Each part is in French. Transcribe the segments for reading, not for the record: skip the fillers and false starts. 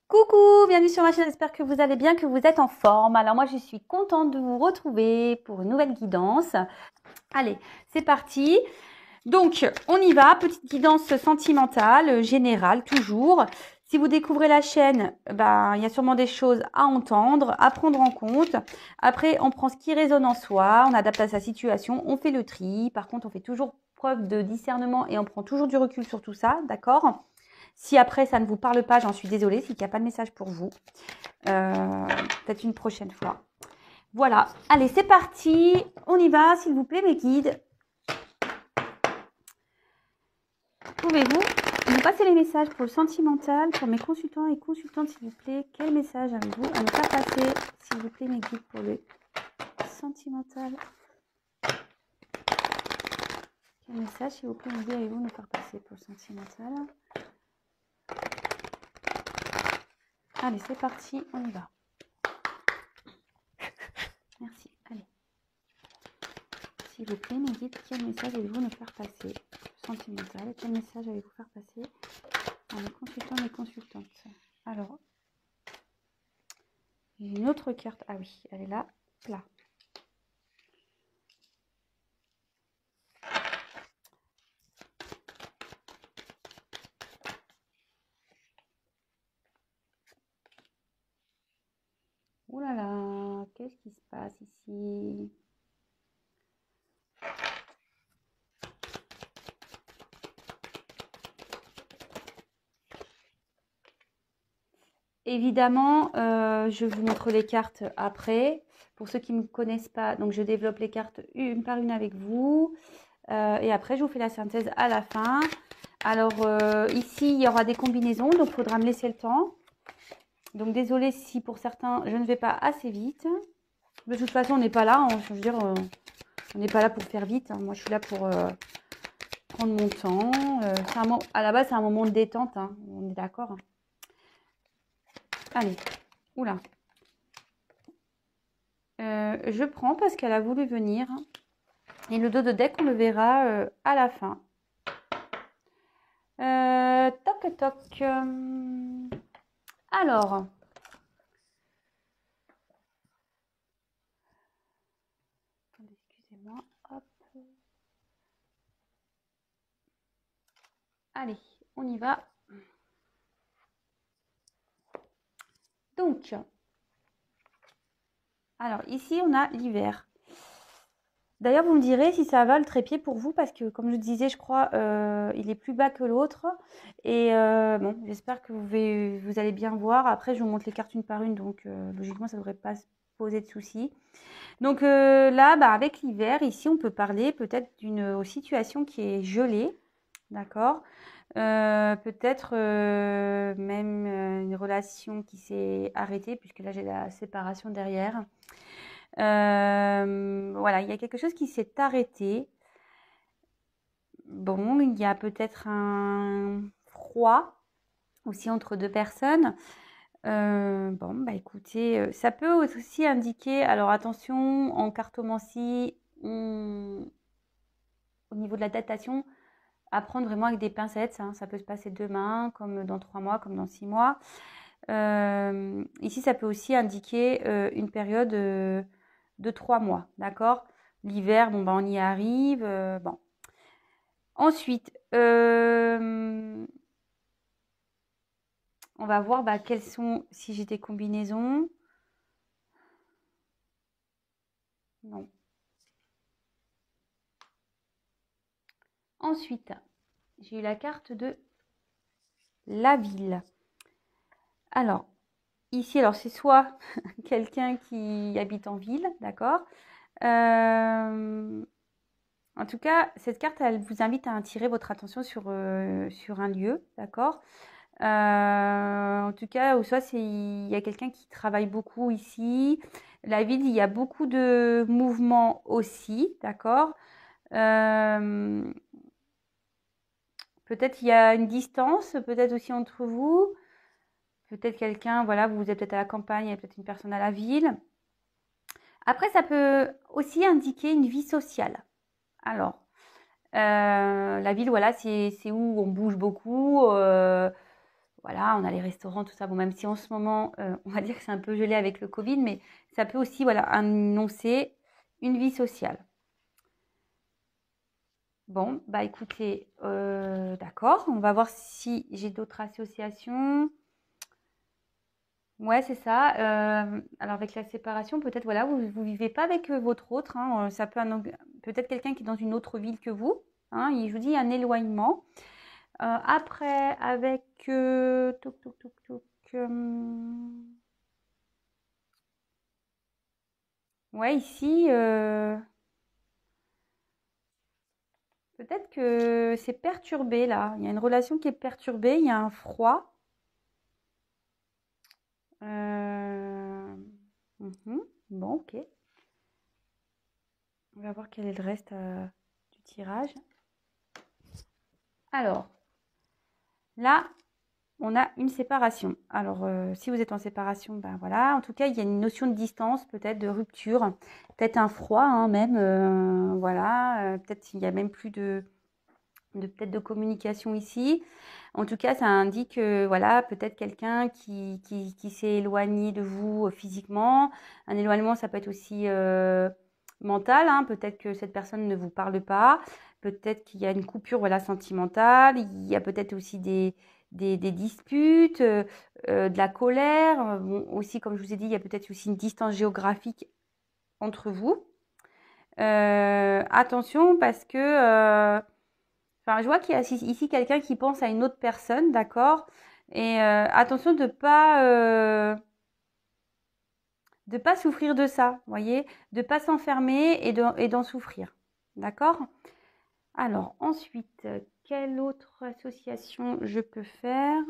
Coucou, bienvenue sur ma chaîne, j'espère que vous allez bien, que vous êtes en forme. Alors moi je suis contente de vous retrouver pour une nouvelle guidance. Allez, c'est parti. Donc on y va, petite guidance sentimentale, générale toujours. Si vous découvrez la chaîne, il y a sûrement des choses à entendre, à prendre en compte. Après, on prend ce qui résonne en soi, on adapte à sa situation, on fait le tri. Par contre, on fait toujours preuve de discernement et on prend toujours du recul sur tout ça, d'accord ? Si après ça ne vous parle pas, j'en suis désolée, c'est qu'il n'y a pas de message pour vous. Peut-être une prochaine fois. Voilà, allez, c'est parti. On y va, s'il vous plaît, mes guides. Pouvez-vous nous passer les messages pour le sentimental, pour mes consultants et consultantes, s'il vous plaît? Quel message avez-vous à ne pas passer, s'il vous plaît, mes guides, pour le sentimental? Quel message, s'il vous plaît, mes guides, avez-vous à nous faire passer pour le sentimental? Allez, c'est parti, on y va. Merci, allez. S'il vous plaît, mes guides, quel message allez-vous nous faire passer? Sentimental, quel message allez-vous faire passer à mes consultants et mes consultantes? Alors, j'ai une autre carte. Ah oui, elle est là, là. Ouh là là, qu'est-ce qui se passe ici? Évidemment, je vous montre les cartes après. Pour ceux qui ne me connaissent pas, donc je développe les cartes une par une avec vous. Et après, je vous fais la synthèse à la fin. Alors, ici, il y aura des combinaisons, donc il faudra me laisser le temps. Donc, désolée si pour certains, je ne vais pas assez vite. De toute façon, on n'est pas là. Je veux dire, on n'est pas là pour faire vite. Moi, je suis là pour prendre mon temps. À la base, c'est un moment de détente. Hein. On est d'accord. Allez. Oula. Je prends parce qu'elle a voulu venir. Et le dos de deck, on le verra à la fin. Toc, toc. Alors. Excusez-moi. Hop. Allez, on y va. Donc, alors ici, on a l'hiver. D'ailleurs, vous me direz si ça va le trépied pour vous, parce que comme je disais, je crois, il est plus bas que l'autre. Et bon, j'espère que vous allez bien voir. Après, je vous montre les cartes une par une, donc logiquement, ça ne devrait pas se poser de soucis. Donc là, avec l'hiver, ici, on peut parler peut-être d'une situation qui est gelée, d'accord? Peut-être même une relation qui s'est arrêtée, puisque là, j'ai la séparation derrière. Voilà, il y a quelque chose qui s'est arrêté. Bon, il y a peut-être un froid aussi entre deux personnes. Bon, écoutez, ça peut aussi indiquer, alors attention, en cartomancie, au niveau de la datation, à prendre vraiment avec des pincettes. Hein, ça peut se passer demain, comme dans 3 mois, comme dans 6 mois. Ici, ça peut aussi indiquer une période de 3 mois, d'accord? L'hiver, bon, on y arrive. Bon. Ensuite, on va voir quelles sont, si j'ai des combinaisons. Non. Ensuite, j'ai eu la carte de la ville. Alors, ici, alors c'est soit quelqu'un qui habite en ville, d'accord? En tout cas, cette carte, elle vous invite à attirer votre attention sur un lieu, d'accord? En tout cas, ou soit il y a quelqu'un qui travaille beaucoup ici. La ville, il y a beaucoup de mouvements aussi, d'accord? Peut-être il y a une distance, peut-être aussi entre vous. Peut-être quelqu'un, voilà, vous êtes peut-être à la campagne, il y a peut-être une personne à la ville. Après, ça peut aussi indiquer une vie sociale. Alors, la ville, voilà, c'est où on bouge beaucoup. Voilà, on a les restaurants, tout ça. Bon, même si en ce moment, on va dire que c'est un peu gelé avec le Covid, mais ça peut aussi, voilà, annoncer une vie sociale. Bon, bah écoutez, d'accord. On va voir si j'ai d'autres associations. Ouais, c'est ça. Alors avec la séparation, peut-être voilà, vous vivez pas avec votre autre, hein, ça peut peut-être quelqu'un qui est dans une autre ville que vous. Hein, je vous dis un éloignement. Après, avec toc, toc, toc, toc, ouais, ici, peut-être que c'est perturbé là. Il y a une relation qui est perturbée, il y a un froid. Euh, Bon, ok. On va voir quel est le reste du tirage. Alors, là, on a une séparation. Alors, si vous êtes en séparation, ben voilà. En tout cas, il y a une notion de distance, peut-être de rupture, peut-être un froid, hein, même. Voilà. Peut-être qu'il n'y a même plus peut-être de communication ici. En tout cas, ça indique, voilà, peut-être quelqu'un qui s'est éloigné de vous physiquement. Un éloignement, ça peut être aussi mental, hein. Peut-être que cette personne ne vous parle pas. Peut-être qu'il y a une coupure, voilà, sentimentale. Il y a peut-être aussi des disputes, de la colère. Bon, aussi, comme je vous ai dit, il y a peut-être aussi une distance géographique entre vous. Attention parce que enfin, je vois qu'il y a ici quelqu'un qui pense à une autre personne, d'accord? Et attention de pas souffrir de ça, vous voyez? De pas s'enfermer et d'en souffrir, d'accord? Alors ensuite, quelle autre association je peux faire?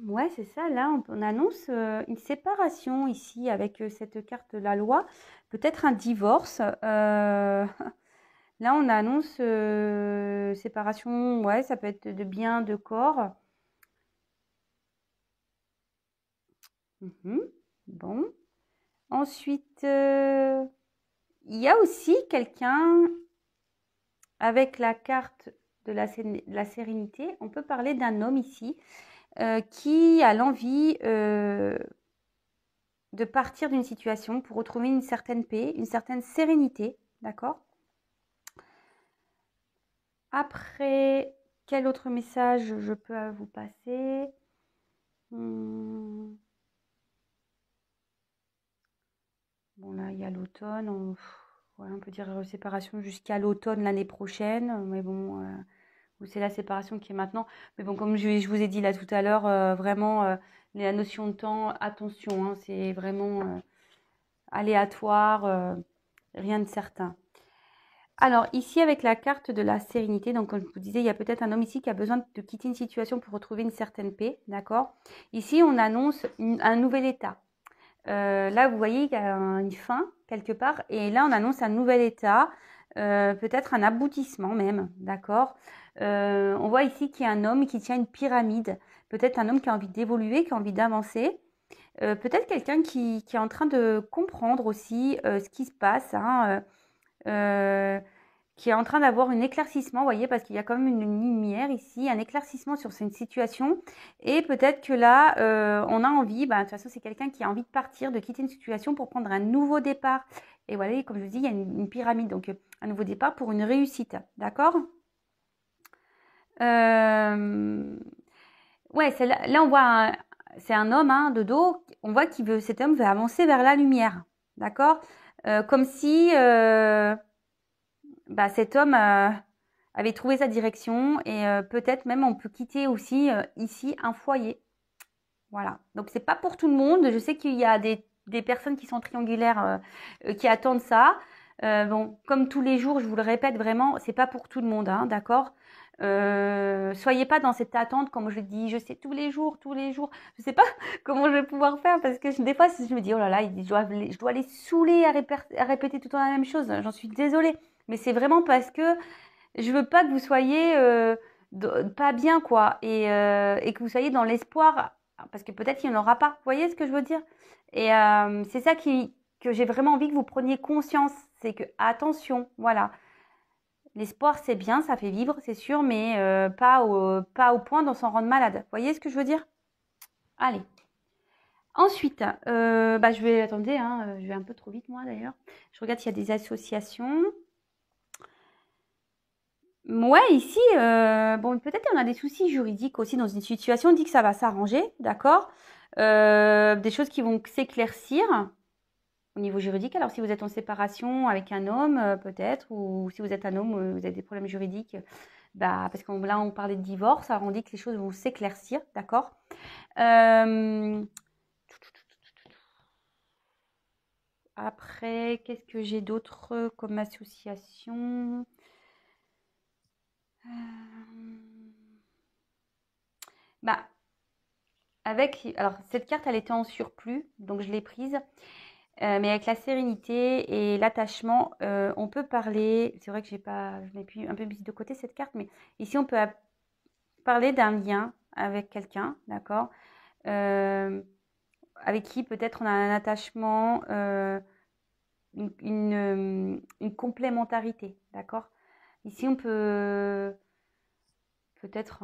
Ouais, c'est ça. Là, on annonce une séparation ici avec cette carte de la loi. Peut-être un divorce. Là, on annonce séparation. Ouais, ça peut être de biens, de corps. Bon. Ensuite, il y a aussi quelqu'un avec la carte de la sérénité. On peut parler d'un homme ici qui a l'envie de partir d'une situation pour retrouver une certaine paix, une certaine sérénité, d'accord? Après, quel autre message je peux vous passer? Bon, là, il y a l'automne. On peut dire séparation jusqu'à l'automne l'année prochaine. Mais bon, c'est la séparation qui est maintenant. Mais bon, comme je vous ai dit là tout à l'heure, vraiment, la notion de temps, attention, hein, c'est vraiment aléatoire, rien de certain. Alors ici avec la carte de la sérénité, donc comme je vous disais, il y a peut-être un homme ici qui a besoin de quitter une situation pour retrouver une certaine paix, d'accord? Ici on annonce un nouvel état. Là vous voyez il y a une fin quelque part et là on annonce un nouvel état, peut-être un aboutissement même, d'accord? On voit ici qu'il y a un homme qui tient une pyramide, peut-être un homme qui a envie d'évoluer, qui a envie d'avancer. Peut-être quelqu'un qui est en train de comprendre aussi ce qui se passe, hein, qui est en train d'avoir un éclaircissement, vous voyez, parce qu'il y a quand même une lumière ici, un éclaircissement sur cette situation. Et peut-être que là, on a envie, de toute façon, c'est quelqu'un qui a envie de partir, de quitter une situation pour prendre un nouveau départ. Et voilà, comme je vous dis, il y a une pyramide, donc un nouveau départ pour une réussite, d'accord? Ouais, là on voit, c'est un homme hein, de dos, on voit cet homme veut avancer vers la lumière, d'accord? Comme si cet homme avait trouvé sa direction et peut-être même on peut quitter aussi ici un foyer. Voilà. Donc c'est pas pour tout le monde. Je sais qu'il y a des personnes qui sont triangulaires qui attendent ça. Bon, comme tous les jours, je vous le répète vraiment, c'est pas pour tout le monde, hein, d'accord? Soyez pas dans cette attente, comme je dis, je sais tous les jours, tous les jours. Je sais pas comment je vais pouvoir faire parce que des fois, je me dis, oh là là, je dois les saouler à répéter tout le temps la même chose. J'en suis désolée. Mais c'est vraiment parce que je veux pas que vous soyez pas bien, quoi. Et que vous soyez dans l'espoir, parce que peut-être il n'y en aura pas. Vous voyez ce que je veux dire? Et c'est ça que j'ai vraiment envie que vous preniez conscience. C'est que, attention, voilà. L'espoir, c'est bien, ça fait vivre, c'est sûr, mais pas au point d'en s'en rendre malade. Vous voyez ce que je veux dire? Allez. Ensuite, je vais, attendez, hein, je vais un peu trop vite moi d'ailleurs. Je regarde s'il y a des associations. Ouais, ici, bon, peut-être qu'on a des soucis juridiques aussi dans une situation. On dit que ça va s'arranger, d'accord? Des choses qui vont s'éclaircir au niveau juridique. Alors, si vous êtes en séparation avec un homme, peut-être, ou si vous êtes un homme, vous avez des problèmes juridiques, parce que là, on parlait de divorce, alors on dit que les choses vont s'éclaircir, d'accord? Après, qu'est-ce que j'ai d'autre comme association? Bah, alors cette carte, elle était en surplus, donc je l'ai prise. Mais avec la sérénité et l'attachement, on peut parler. C'est vrai que je l'ai pu un peu mise de côté cette carte, mais ici on peut parler d'un lien avec quelqu'un, d'accord, avec qui peut-être on a un attachement, une complémentarité, d'accord. Ici on peut peut-être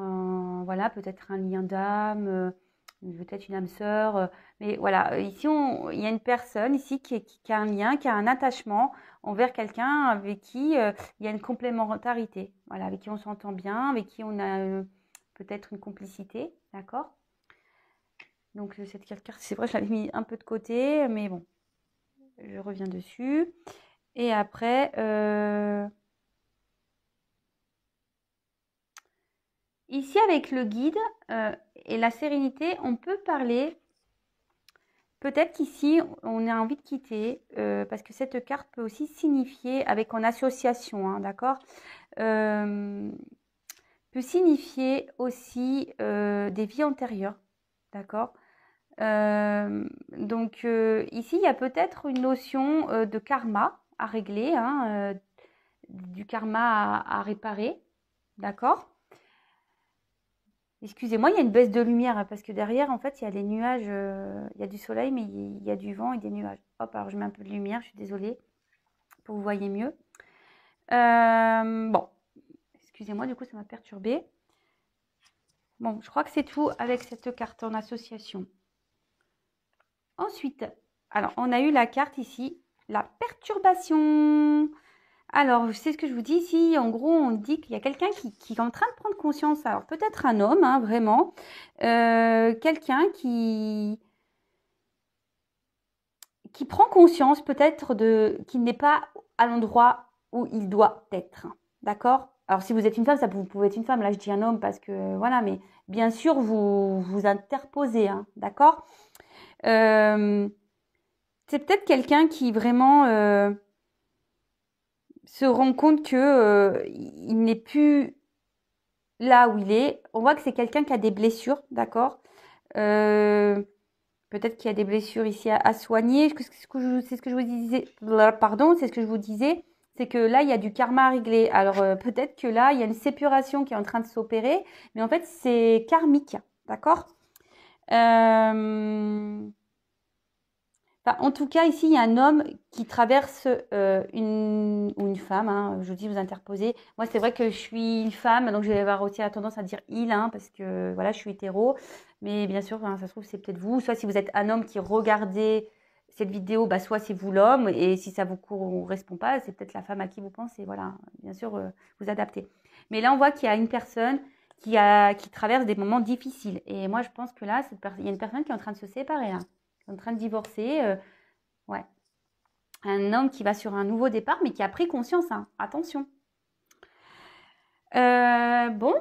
peut-être un lien d'âme, peut-être une âme sœur, mais voilà, ici il y a une personne ici qui a un lien, qui a un attachement envers quelqu'un avec qui il y a une complémentarité, voilà, avec qui on s'entend bien, avec qui on a peut-être une complicité, d'accord? Donc cette carte, c'est vrai, je l'avais mis un peu de côté, mais bon, je reviens dessus. Et après, ici, avec le guide et la sérénité, on peut parler. Peut-être qu'ici, on a envie de quitter, parce que cette carte peut aussi signifier, avec en association, hein, d'accord, peut signifier aussi des vies antérieures, d'accord. Donc ici, il y a peut-être une notion de karma à régler, hein, du karma à réparer, d'accord. Excusez-moi, il y a une baisse de lumière parce que derrière, en fait, il y a les nuages, il y a du soleil, mais il y a du vent et des nuages. Hop, alors je mets un peu de lumière, je suis désolée, pour que vous voyez mieux. Bon, excusez-moi, du coup, ça m'a perturbée. Bon, je crois que c'est tout avec cette carte en association. Ensuite, alors, on a eu la carte ici, la perturbation. Alors, c'est ce que je vous dis ici. En gros, on dit qu'il y a quelqu'un qui est en train de prendre conscience. Alors, peut-être un homme, hein, vraiment. Quelqu'un qui prend conscience peut-être qu'il n'est pas à l'endroit où il doit être. D'accord? Alors, si vous êtes une femme, vous pouvez être une femme. Là, je dis un homme parce que, voilà, mais bien sûr, vous interposez, hein, d'accord? C'est peut-être quelqu'un qui vraiment se rend compte que il n'est plus là où il est. On voit que c'est quelqu'un qui a des blessures, d'accord? Peut-être qu'il y a des blessures ici à soigner. C'est ce que je vous disais. Pardon, c'est ce que je vous disais. C'est que là, il y a du karma à régler. Alors, peut-être que là, il y a une séparation qui est en train de s'opérer. Mais en fait, c'est karmique. D'accord? En tout cas, ici, il y a un homme qui traverse ou une femme, hein, je dis vous interposez. Moi, c'est vrai que je suis une femme, donc je vais avoir aussi la tendance à dire il, hein, parce que voilà, je suis hétéro. Mais bien sûr, ça se trouve, c'est peut-être vous. Soit si vous êtes un homme qui regardez cette vidéo, soit c'est vous l'homme. Et si ça vous correspond pas, c'est peut-être la femme à qui vous pensez. Voilà, bien sûr, vous adaptez. Mais là, on voit qu'il y a une personne qui traverse des moments difficiles. Et moi, je pense que là, il y a une personne qui est en train de se séparer, là. En train de divorcer, ouais. Un homme qui va sur un nouveau départ, mais qui a pris conscience, hein. Attention. Bon,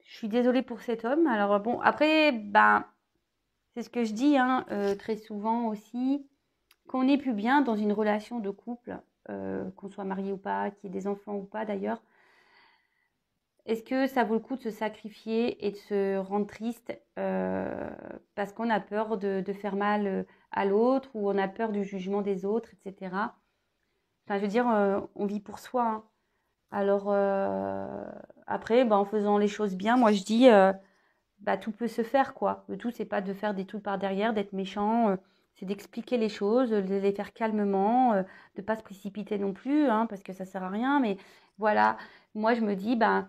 je suis désolée pour cet homme. Alors bon, après, c'est ce que je dis, hein, très souvent aussi, qu'on n'est plus bien dans une relation de couple, qu'on soit marié ou pas, qu'il y ait des enfants ou pas d'ailleurs. Est-ce que ça vaut le coup de se sacrifier et de se rendre triste parce qu'on a peur de faire mal à l'autre ou on a peur du jugement des autres, etc. Enfin, je veux dire, on vit pour soi, hein. Alors, après, en faisant les choses bien, moi je dis, tout peut se faire, quoi. Le tout, c'est pas de faire des trucs par derrière, d'être méchant. c'est d'expliquer les choses, de les faire calmement, de ne pas se précipiter non plus, hein, parce que ça sert à rien. Mais voilà, moi je me dis, ben,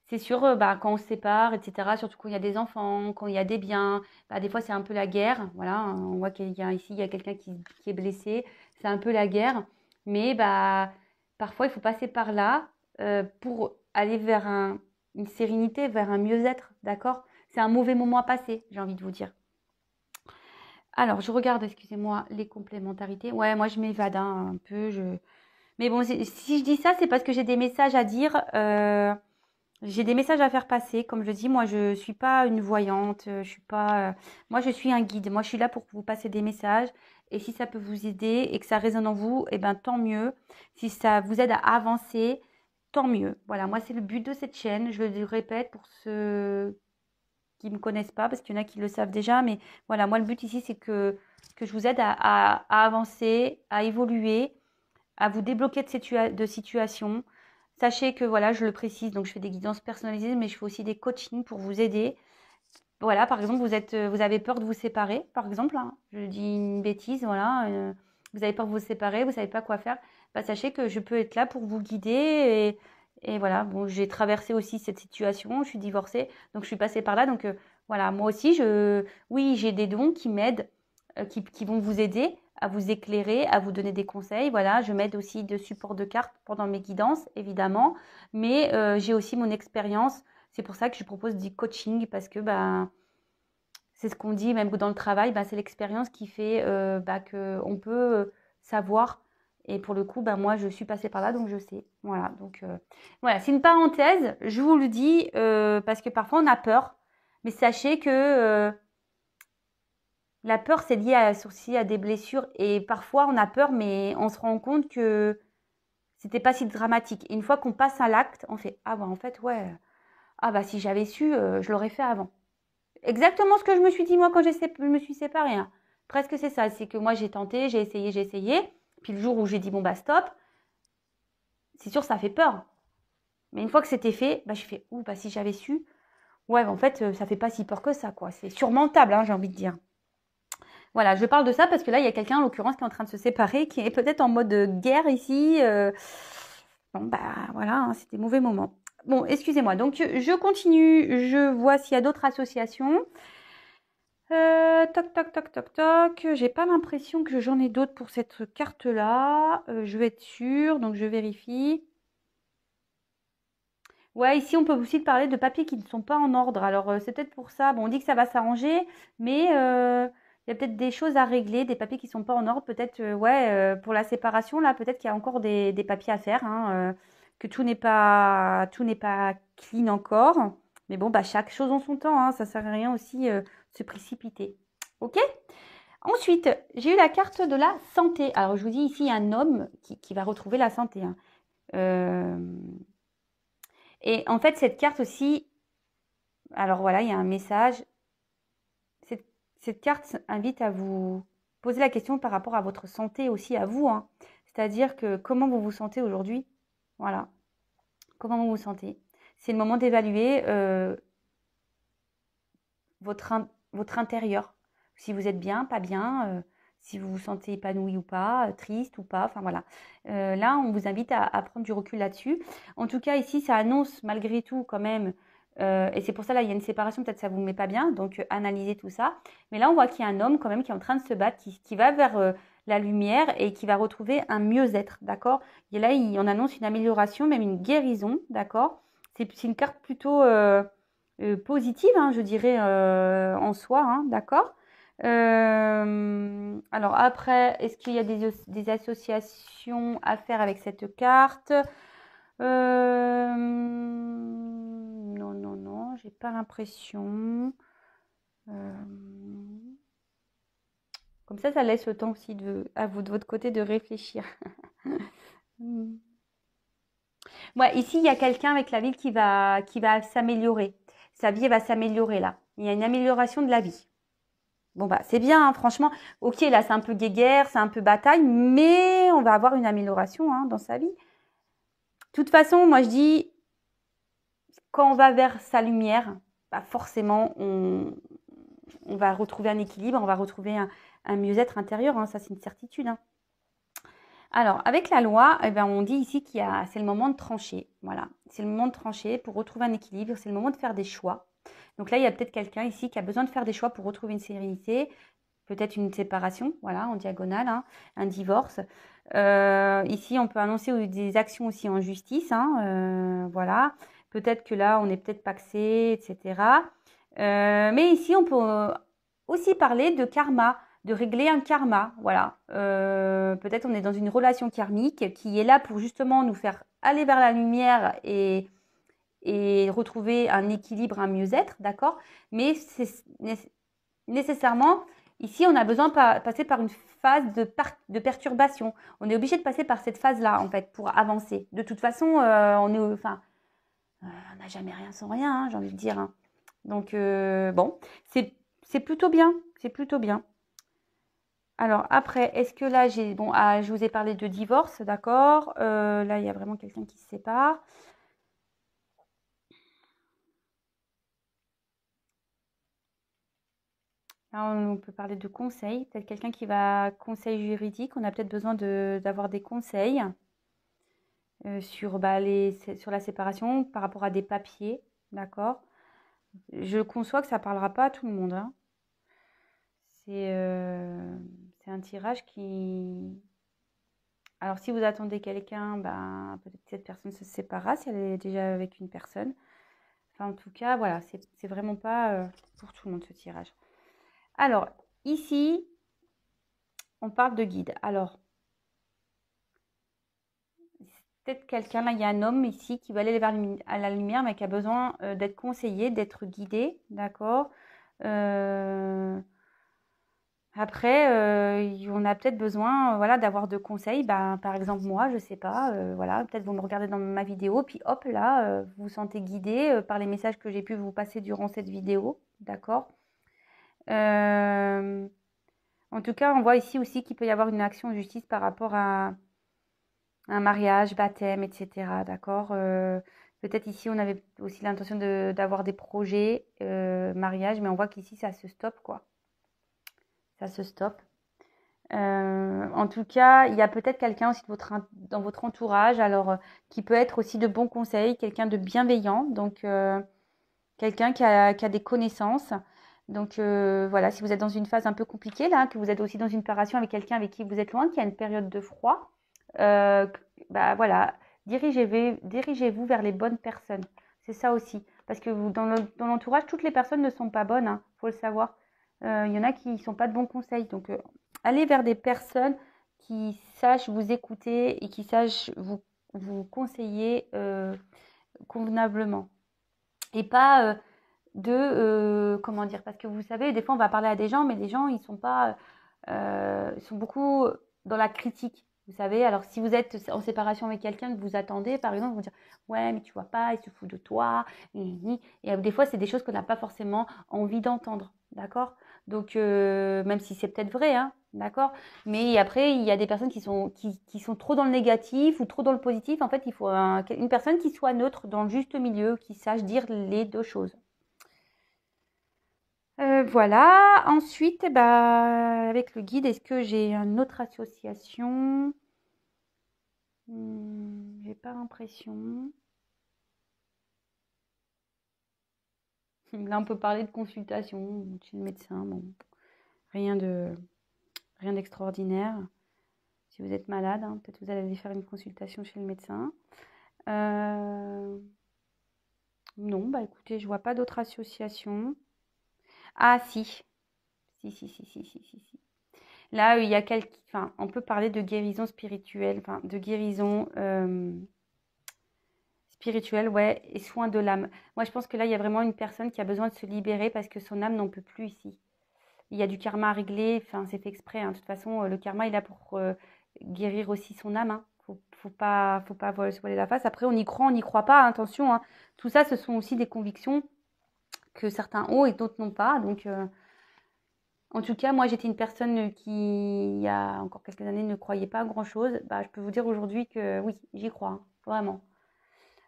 c'est sûr, quand on se sépare, etc., surtout quand il y a des enfants, quand il y a des biens, des fois c'est un peu la guerre. Voilà, hein, on voit qu'il y a ici, il y a quelqu'un qui est blessé, c'est un peu la guerre. Mais parfois il faut passer par là pour aller vers une sérénité, vers un mieux-être, d'accord? C'est un mauvais moment à passer, j'ai envie de vous dire. Alors, je regarde, excusez-moi, les complémentarités. Ouais, moi je m'évade hein, un peu. Mais bon, si je dis ça, c'est parce que j'ai des messages à dire. J'ai des messages à faire passer. Comme je dis, moi je suis pas une voyante. Je suis pas. Moi je suis un guide. Moi je suis là pour vous passer des messages. Et si ça peut vous aider et que ça résonne en vous, eh ben tant mieux. Si ça vous aide à avancer, tant mieux. Voilà, moi c'est le but de cette chaîne. Je le répète pour ceux qui me connaissent pas, parce qu'il y en a qui le savent déjà. Mais voilà, moi le but ici c'est que je vous aide à avancer, à évoluer, à vous débloquer de situations. Sachez que voilà, je le précise, donc je fais des guidances personnalisées, mais je fais aussi des coachings pour vous aider. Voilà, par exemple, vous avez peur de vous séparer, par exemple, hein, je dis une bêtise, voilà, vous avez peur de vous séparer, vous savez pas quoi faire. Sachez que je peux être là pour vous guider et voilà. Bon, j'ai traversé aussi cette situation, je suis divorcée, donc je suis passée par là, donc voilà, moi aussi, oui, j'ai des dons qui m'aident, qui vont vous aider à vous éclairer, à vous donner des conseils. Voilà, je m'aide aussi de support de cartes pendant mes guidances, évidemment, mais j'ai aussi mon expérience. C'est pour ça que je propose du coaching parce que c'est ce qu'on dit même dans le travail, c'est l'expérience qui fait qu'on peut savoir. Et pour le coup, moi, je suis passée par là, donc je sais. Voilà, donc voilà, c'est une parenthèse, je vous le dis, parce que parfois on a peur. Mais sachez que la peur, c'est lié aussi à des blessures. Et parfois, on a peur, mais on se rend compte que c'était pas si dramatique. Et une fois qu'on passe à l'acte, on fait ah en fait, ouais. Ah si j'avais su, je l'aurais fait avant. Exactement ce que je me suis dit moi quand je me suis séparée, hein. Presque c'est ça, c'est que moi j'ai tenté, j'ai essayé. Puis le jour où j'ai dit bon stop, c'est sûr ça fait peur. Mais une fois que c'était fait, je fais si j'avais su. Ouais, en fait, ça fait pas si peur que ça, quoi. C'est surmontable, hein, j'ai envie de dire. Voilà, je parle de ça parce que là, il y a quelqu'un en l'occurrence qui est en train de se séparer, qui est peut-être en mode guerre ici. Bon, voilà, hein, c'était mauvais moment. Bon, excusez-moi. Donc, je continue. Je vois s'il y a d'autres associations. Toc, toc, toc, toc, toc. J'ai pas l'impression que j'en ai d'autres pour cette carte-là. Je vais être sûre, donc je vérifie. Ouais, ici, on peut aussi parler de papiers qui ne sont pas en ordre. Alors, c'est peut-être pour ça. Bon, on dit que ça va s'arranger, mais il y a peut-être des choses à régler, des papiers qui ne sont pas en ordre. Peut-être, pour la séparation, là, peut-être qu'il y a encore des papiers à faire, hein, que tout n'est pas clean encore. Mais bon, chaque chose en son temps, hein, ça ne sert à rien aussi de se précipiter. OK? Ensuite, j'ai eu la carte de la santé. Alors, je vous dis ici, il y a un homme qui va retrouver la santé, hein. Et en fait, cette carte aussi, alors voilà, il y a un message. Cette carte invite à vous poser la question par rapport à votre santé aussi, à vous, hein. C'est-à-dire que comment vous vous sentez aujourd'hui. Voilà. Comment vous vous sentez. C'est le moment d'évaluer votre intérieur. Si vous êtes bien, pas bien, si vous vous sentez épanoui ou pas, triste ou pas, enfin voilà. Là, on vous invite à prendre du recul là-dessus. En tout cas, ici, ça annonce malgré tout quand même, et c'est pour ça là, il y a une séparation, peut-être ça vous met pas bien, donc analysez tout ça. Mais là, on voit qu'il y a un homme quand même qui est en train de se battre, qui va vers la lumière et qui va retrouver un mieux-être, d'accord? Et là, on annonce une amélioration, même une guérison, d'accord? C'est une carte plutôt positive, hein, je dirais, en soi, hein, d'accord? Alors après, est-ce qu'il y a des associations à faire avec cette carte? Non, non, non, j'ai pas l'impression. Comme ça laisse le temps aussi à vous de votre côté de réfléchir. Ouais, ici, il y a quelqu'un avec la vie qui va s'améliorer. Sa vie va s'améliorer là. Il y a une amélioration de la vie. Bon, c'est bien, hein, franchement. Ok, là, c'est un peu guéguerre, c'est un peu bataille, mais on va avoir une amélioration, hein, dans sa vie. De toute façon, moi, je dis, quand on va vers sa lumière, forcément, on va retrouver un équilibre, on va retrouver un mieux-être intérieur, hein, ça c'est une certitude. Hein. Alors, avec la loi, eh ben, on dit ici c'est le moment de trancher. Voilà, c'est le moment de trancher pour retrouver un équilibre, c'est le moment de faire des choix. Donc là, il y a peut-être quelqu'un ici qui a besoin de faire des choix pour retrouver une sérénité, peut-être une séparation, voilà, en diagonale, hein, un divorce. Ici, on peut annoncer des actions aussi en justice, hein, voilà. Peut-être que là, on n'est peut-être pacsé, etc. Mais ici, on peut aussi parler de karma, de régler un karma, voilà. Peut-être on est dans une relation karmique qui est là pour justement nous faire aller vers la lumière et retrouver un équilibre, un mieux-être, d'accord? Mais c'est nécessairement, ici, on a besoin de passer par une phase de perturbation. On est obligé de passer par cette phase-là, en fait, pour avancer. De toute façon, on n'a jamais rien sans rien, hein, j'ai envie de dire. Hein. Donc, bon, c'est plutôt bien. C'est plutôt bien. Alors, après, est-ce que là, bon, je vous ai parlé de divorce, d'accord? Là, il y a vraiment quelqu'un qui se sépare. Là, on peut parler de conseils. Peut-être quelqu'un qui va conseil juridique. On a peut-être besoin d'avoir des conseils sur la séparation par rapport à des papiers, d'accord? Je conçois que ça ne parlera pas à tout le monde. Hein. C'est un tirage qui... Alors, si vous attendez quelqu'un, ben, peut-être que cette personne se séparera si elle est déjà avec une personne. Enfin, en tout cas, voilà, c'est vraiment pas pour tout le monde ce tirage. Alors, ici, on parle de guide. Alors, peut-être quelqu'un, là, il y a un homme ici qui va aller vers à la lumière, mais qui a besoin d'être conseillé, d'être guidé, d'accord? Après, on a peut-être besoin, voilà, d'avoir de conseils. Ben, par exemple, moi, je sais pas, voilà, peut-être vous me regardez dans ma vidéo, puis hop, là, vous vous sentez guidé par les messages que j'ai pu vous passer durant cette vidéo, d'accord? Euh, En tout cas, on voit ici aussi qu'il peut y avoir une action en justice par rapport à un mariage, baptême, etc., d'accord? Peut-être ici, on avait aussi l'intention d'avoir des projets, mariage, mais on voit qu'ici, ça se stoppe, quoi. Ça se stoppe. En tout cas, il y a peut-être quelqu'un aussi dans votre entourage, alors qui peut être aussi de bons conseils, quelqu'un de bienveillant, donc quelqu'un qui a des connaissances. Donc voilà, si vous êtes dans une phase un peu compliquée là, que vous êtes aussi dans une séparation avec quelqu'un avec qui vous êtes loin, qui a une période de froid, euh, bah voilà, dirigez-vous vers les bonnes personnes. C'est ça aussi, parce que dans l'entourage, toutes les personnes ne sont pas bonnes, hein, faut le savoir. Il y en a qui ne sont pas de bons conseils, donc allez vers des personnes qui sachent vous écouter et qui sachent vous conseiller convenablement. Et pas comment dire, parce que vous savez, des fois on va parler à des gens, mais les gens ils sont pas, ils sont beaucoup dans la critique. Vous savez, alors si vous êtes en séparation avec quelqu'un que vous attendez, par exemple, ils vont dire ouais, mais tu vois pas, il se fout de toi, et des fois c'est des choses qu'on n'a pas forcément envie d'entendre, d'accord? Donc même si c'est peut-être vrai, hein, d'accord? Mais après il y a des personnes qui sont trop dans le négatif ou trop dans le positif. En fait, il faut une personne qui soit neutre dans le juste milieu, qui sache dire les deux choses. Voilà. Ensuite, bah, avec le guide, est-ce que j'ai une autre association? J'ai pas l'impression. Là, on peut parler de consultation chez le médecin. Bon, rien de rien d'extraordinaire. Si vous êtes malade, hein, peut-être vous allez aller faire une consultation chez le médecin. Non, bah écoutez, je vois pas d'autre association. Ah si. Si. Là, il y a enfin, on peut parler de guérison spirituelle, enfin, de guérison spirituelle, ouais, et soin de l'âme. Moi, je pense que là, il y a vraiment une personne qui a besoin de se libérer parce que son âme n'en peut plus ici. Il y a du karma à régler, enfin, c'est fait exprès. Hein. De toute façon, le karma, il est là pour guérir aussi son âme. Hein. Faut pas se voiler la face. Après, on n'y croit pas, hein, attention. Hein. Tout ça, ce sont aussi des convictions que certains ont et d'autres n'ont pas. Donc, en tout cas, moi, j'étais une personne qui, il y a encore quelques années, ne croyait pas à grand-chose. Bah, je peux vous dire aujourd'hui que oui, j'y crois, hein, vraiment.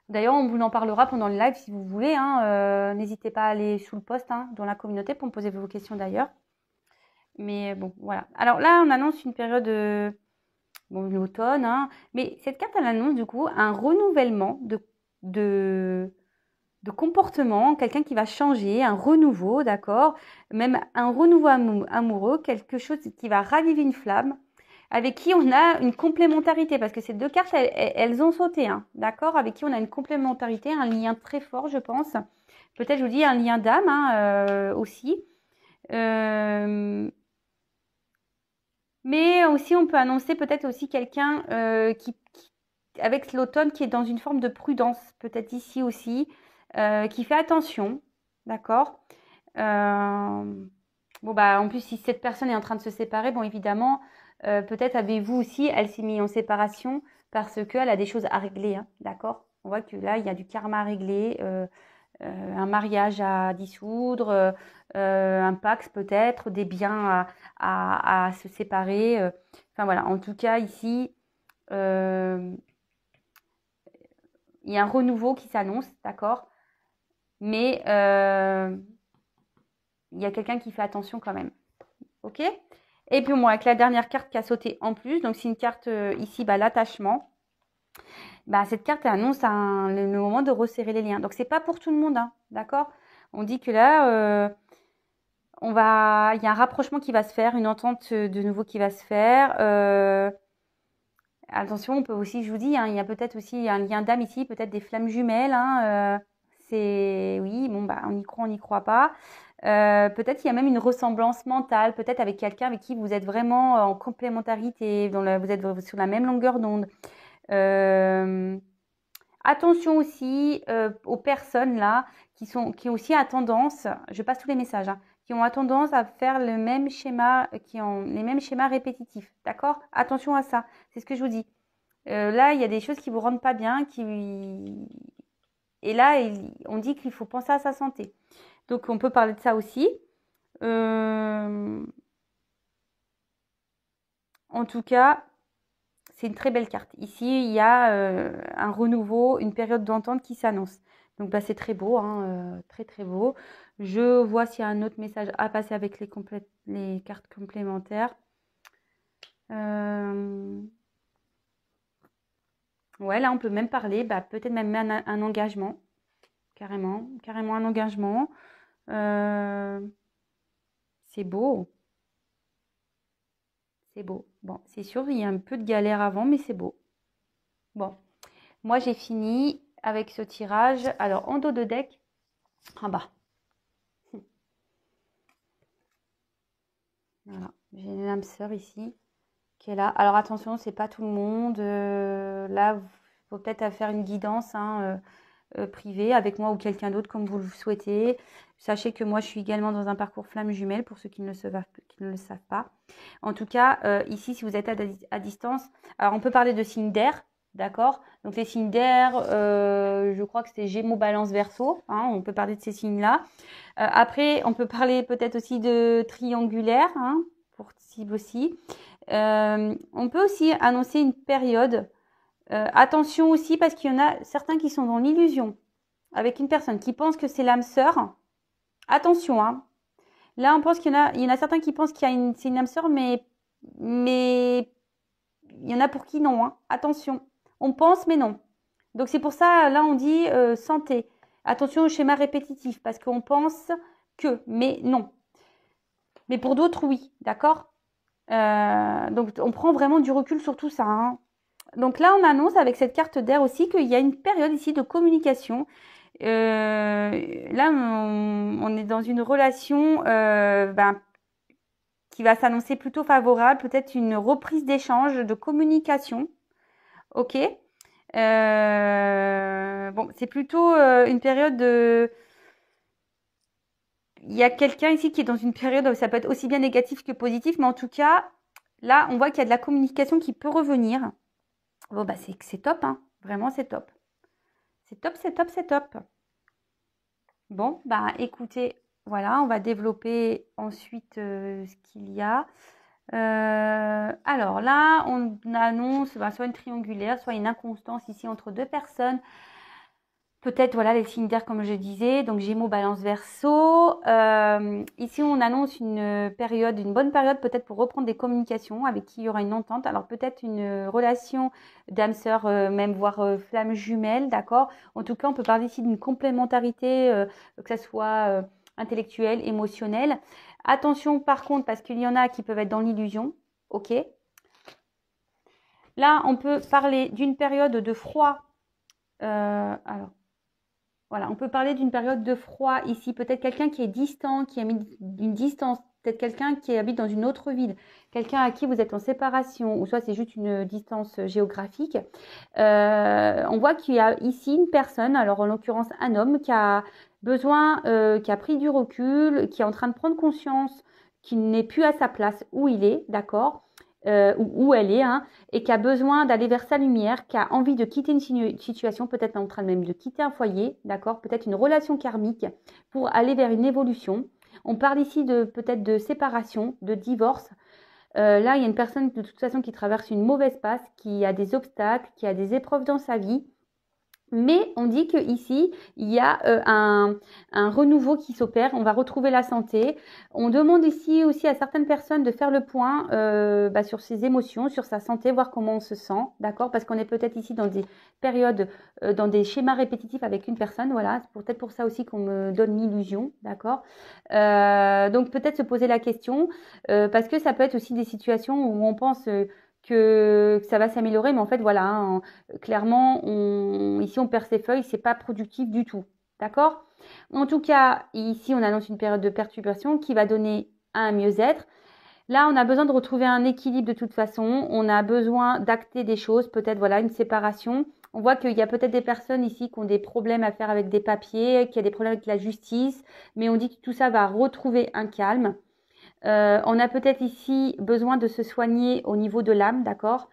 D'ailleurs, on vous en parlera pendant le live si vous voulez. Hein. N'hésitez pas à aller sous le post hein, dans la communauté pour me poser vos questions d'ailleurs. Mais bon, voilà. Alors là, on annonce une période, bon, l'automne, hein, mais cette carte, elle annonce du coup un renouvellement de, de comportement, quelqu'un qui va changer, un renouveau, d'accord? Même un renouveau amoureux, quelque chose qui va raviver une flamme, avec qui on a une complémentarité, parce que ces deux cartes, elles ont sauté, hein, d'accord? Avec qui on a une complémentarité, un lien très fort, je pense. Peut-être, je vous dis, un lien d'âme hein, aussi. Mais aussi, on peut annoncer peut-être aussi quelqu'un avec l'automne, qui est dans une forme de prudence, peut-être ici aussi, qui fait attention, d'accord? Bon, bah, en plus, si cette personne est en train de se séparer, bon, évidemment, peut-être avez-vous aussi, elle s'est mise en séparation parce qu'elle a des choses à régler, hein, d'accord? On voit que là, il y a du karma à régler, un mariage à dissoudre, un Pax peut-être, des biens à se séparer. Enfin voilà, en tout cas ici, il y a un renouveau qui s'annonce, d'accord? Mais il y a quelqu'un qui fait attention quand même. Ok? Et puis moi, avec la dernière carte qui a sauté en plus, donc c'est une carte ici, bah, l'attachement. Bah, cette carte annonce le moment de resserrer les liens. Donc c'est pas pour tout le monde, hein, d'accord? On dit que là, il y a un rapprochement qui va se faire, une entente de nouveau qui va se faire. Attention, on peut aussi, je vous dis, hein, il y a peut-être aussi un lien d'âme ici, peut-être des flammes jumelles. Hein, oui, bon, bah, on y croit, on n'y croit pas. Peut-être qu'il y a même une ressemblance mentale, peut-être avec quelqu'un avec qui vous êtes vraiment en complémentarité, vous êtes sur la même longueur d'onde. Attention aussi aux personnes là qui ont aussi à tendance, je passe tous les messages, hein, qui ont tendance à faire le même schéma, qui ont les mêmes schémas répétitifs. D'accord? Attention à ça. C'est ce que je vous dis. Là, il y a des choses qui vous rendent pas bien, et là, on dit qu'il faut penser à sa santé. Donc, on peut parler de ça aussi. En tout cas, c'est une très belle carte. Ici, il y a un renouveau, une période d'entente qui s'annonce. Donc, bah, c'est très beau, hein, très très beau. Je vois s'il y a un autre message à passer avec les cartes complémentaires. Ouais, là, on peut même parler, bah, peut-être même un engagement. Carrément un engagement. C'est beau. C'est beau. Bon, c'est sûr, il y a un peu de galère avant, mais c'est beau. Bon, moi, j'ai fini avec ce tirage. Alors, en dos de deck, en bas. Voilà, j'ai une âme sœur ici qui est là. Alors attention, c'est pas tout le monde. Là, il faut peut-être faire une guidance hein, privée avec moi ou quelqu'un d'autre comme vous le souhaitez. Sachez que moi, je suis également dans un parcours flamme jumelle pour ceux qui ne le savent pas. En tout cas, ici, si vous êtes à distance, alors on peut parler de signes d'air, d'accord? Donc les signes d'air, je crois que c'était Gémeaux, Balance, Verseau. Hein, on peut parler de ces signes-là. Après, on peut parler peut-être aussi de triangulaire, hein, pour cible aussi. On peut aussi annoncer une période. Attention aussi parce qu'il y en a certains qui sont dans l'illusion avec une personne qui pense que c'est l'âme sœur. Attention, hein. Là, on pense il y en a certains qui pensent c'est une âme sœur, mais il y en a pour qui non, hein. Attention. On pense, mais non. Donc c'est pour ça, là, on dit santé. Attention au schéma répétitif, parce qu'on pense que, mais non. Mais pour d'autres, oui, d'accord? Donc on prend vraiment du recul sur tout ça. Hein. Donc là, on annonce avec cette carte d'air aussi qu'il y a une période ici de communication. Là, on est dans une relation qui va s'annoncer plutôt favorable, peut-être une reprise d'échange, de communication. Ok. Bon, c'est plutôt une période de... Il y a quelqu'un ici qui est dans une période où ça peut être aussi bien négatif que positif, mais en tout cas, là, on voit qu'il y a de la communication qui peut revenir. Bon, bah, c'est top, hein. Vraiment, c'est top. C'est top, c'est top, c'est top. Bon, bah, écoutez, voilà, on va développer ensuite ce qu'il y a. Alors là, on annonce soit une triangulaire, soit une inconstance ici entre deux personnes. Peut-être, voilà, les signes d'air, comme je disais, donc Gémeaux, Balance, Verseau. Ici, on annonce une période, une bonne période peut-être pour reprendre des communications avec qui il y aura une entente. Alors, peut-être une relation d'âme sœur, même voire flamme jumelle, d'accord? En tout cas, on peut parler ici d'une complémentarité, que ce soit intellectuelle, émotionnelle. Attention, par contre, parce qu'il y en a qui peuvent être dans l'illusion, ok? Là, on peut parler d'une période de froid. Alors, voilà, on peut parler d'une période de froid ici. Peut-être quelqu'un qui est distant, qui a mis une distance. Peut-être quelqu'un qui habite dans une autre ville. Quelqu'un à qui vous êtes en séparation. Ou soit c'est juste une distance géographique. On voit qu'il y a ici une personne, alors en l'occurrence un homme, qui a besoin, qui a pris du recul, qui est en train de prendre conscience qu'il n'est plus à sa place où il est, d'accord, où elle est, hein, et qui a besoin d'aller vers sa lumière, qui a envie de quitter une situation, peut-être en train même de quitter un foyer, d'accord, peut-être une relation karmique pour aller vers une évolution. On parle ici de peut-être de séparation, de divorce. Là, il y a une personne de toute façon qui traverse une mauvaise passe, qui a des obstacles, qui a des épreuves dans sa vie. Mais on dit qu'ici, il y a un renouveau qui s'opère, on va retrouver la santé. On demande ici aussi à certaines personnes de faire le point sur ses émotions, sur sa santé, voir comment on se sent, d'accord? Parce qu'on est peut-être ici dans des périodes, dans des schémas répétitifs avec une personne, voilà. C'est peut-être pour ça aussi qu'on me donne l'illusion, d'accord? Donc peut-être se poser la question, parce que ça peut être aussi des situations où on pense que ça va s'améliorer, mais en fait, voilà, hein, clairement, ici, on perd ses feuilles, c'est pas productif du tout. D'accord? En tout cas, ici, on annonce une période de perturbation qui va donner un mieux-être. Là, on a besoin de retrouver un équilibre de toute façon. On a besoin d'acter des choses, peut-être, voilà, une séparation. On voit qu'il y a peut-être des personnes ici qui ont des problèmes à faire avec des papiers, qui a des problèmes avec la justice, mais on dit que tout ça va retrouver un calme. On a peut-être ici besoin de se soigner au niveau de l'âme, d'accord?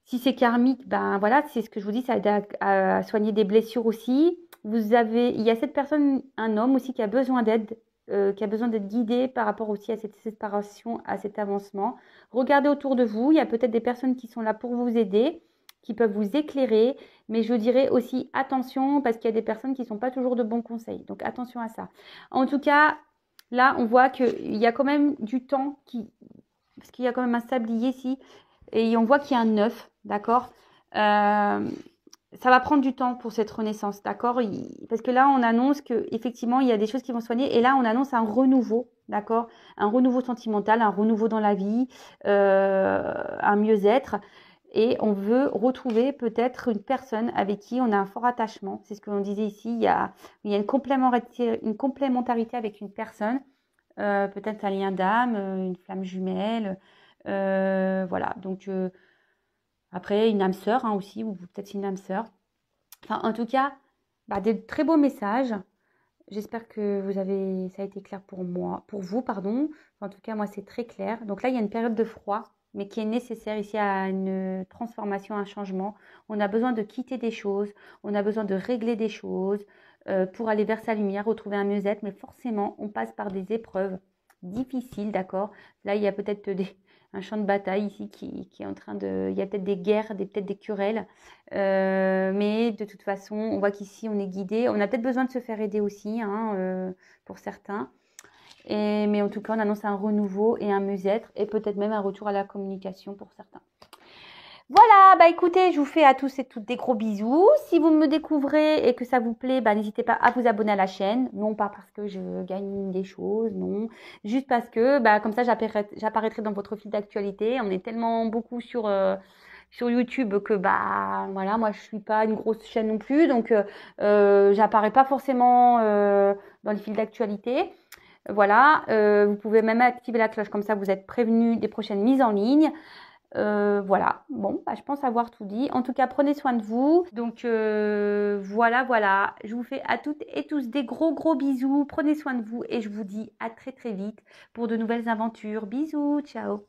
Si c'est karmique, ben voilà, c'est ce que je vous dis, ça aide à soigner des blessures aussi. Il y a cette personne, un homme aussi qui a besoin d'aide, qui a besoin d'être guidé par rapport aussi à cette séparation, à cet avancement. Regardez autour de vous, il y a peut-être des personnes qui sont là pour vous aider, qui peuvent vous éclairer, mais je dirais aussi attention parce qu'il y a des personnes qui ne sont pas toujours de bons conseils. Donc attention à ça. En tout cas, là, on voit qu'il y a quand même du temps parce qu'il y a quand même un sablier ici et on voit qu'il y a un 9, d'accord. Ça va prendre du temps pour cette renaissance, d'accord. Parce que là, on annonce qu'effectivement, il y a des choses qui vont soigner. Et là, on annonce un renouveau, d'accord. Un renouveau sentimental, un renouveau dans la vie, un mieux-être. Et on veut retrouver peut-être une personne avec qui on a un fort attachement. C'est ce que l'on disait ici. Il y a une complémentarité avec une personne. Peut-être un lien d'âme, une flamme jumelle. Voilà, donc après une âme sœur hein, aussi, ou peut-être une âme sœur. Enfin, en tout cas, des très beaux messages. J'espère que ça a été clair pour moi, pour vous, pardon. Enfin, en tout cas, moi, c'est très clair. Donc là, il y a une période de froid, mais qui est nécessaire ici à une transformation, un changement. On a besoin de quitter des choses, on a besoin de régler des choses pour aller vers sa lumière, retrouver un mieux-être. Mais forcément, on passe par des épreuves difficiles, d'accord? Là, il y a peut-être un champ de bataille ici qui est en train de... Il y a peut-être des guerres, peut-être des querelles. Mais de toute façon, on voit qu'ici, on est guidé. On a peut-être besoin de se faire aider aussi, hein, pour certains. Mais en tout cas, on annonce un renouveau et un mieux-être et peut-être même un retour à la communication pour certains. Voilà, écoutez, je vous fais à tous et toutes des gros bisous. Si vous me découvrez et que ça vous plaît, n'hésitez pas à vous abonner à la chaîne. Non pas parce que je gagne des choses, non. Juste parce que comme ça, j'apparaîtrai dans votre fil d'actualité. On est tellement beaucoup sur YouTube que voilà, moi je suis pas une grosse chaîne non plus. Donc j'apparais pas forcément dans le fil d'actualité. Voilà, vous pouvez même activer la cloche, comme ça vous êtes prévenus des prochaines mises en ligne. Voilà, bon, je pense avoir tout dit. En tout cas, prenez soin de vous. Donc voilà. Je vous fais à toutes et tous des gros bisous. Prenez soin de vous et je vous dis à très vite pour de nouvelles aventures. Bisous, ciao.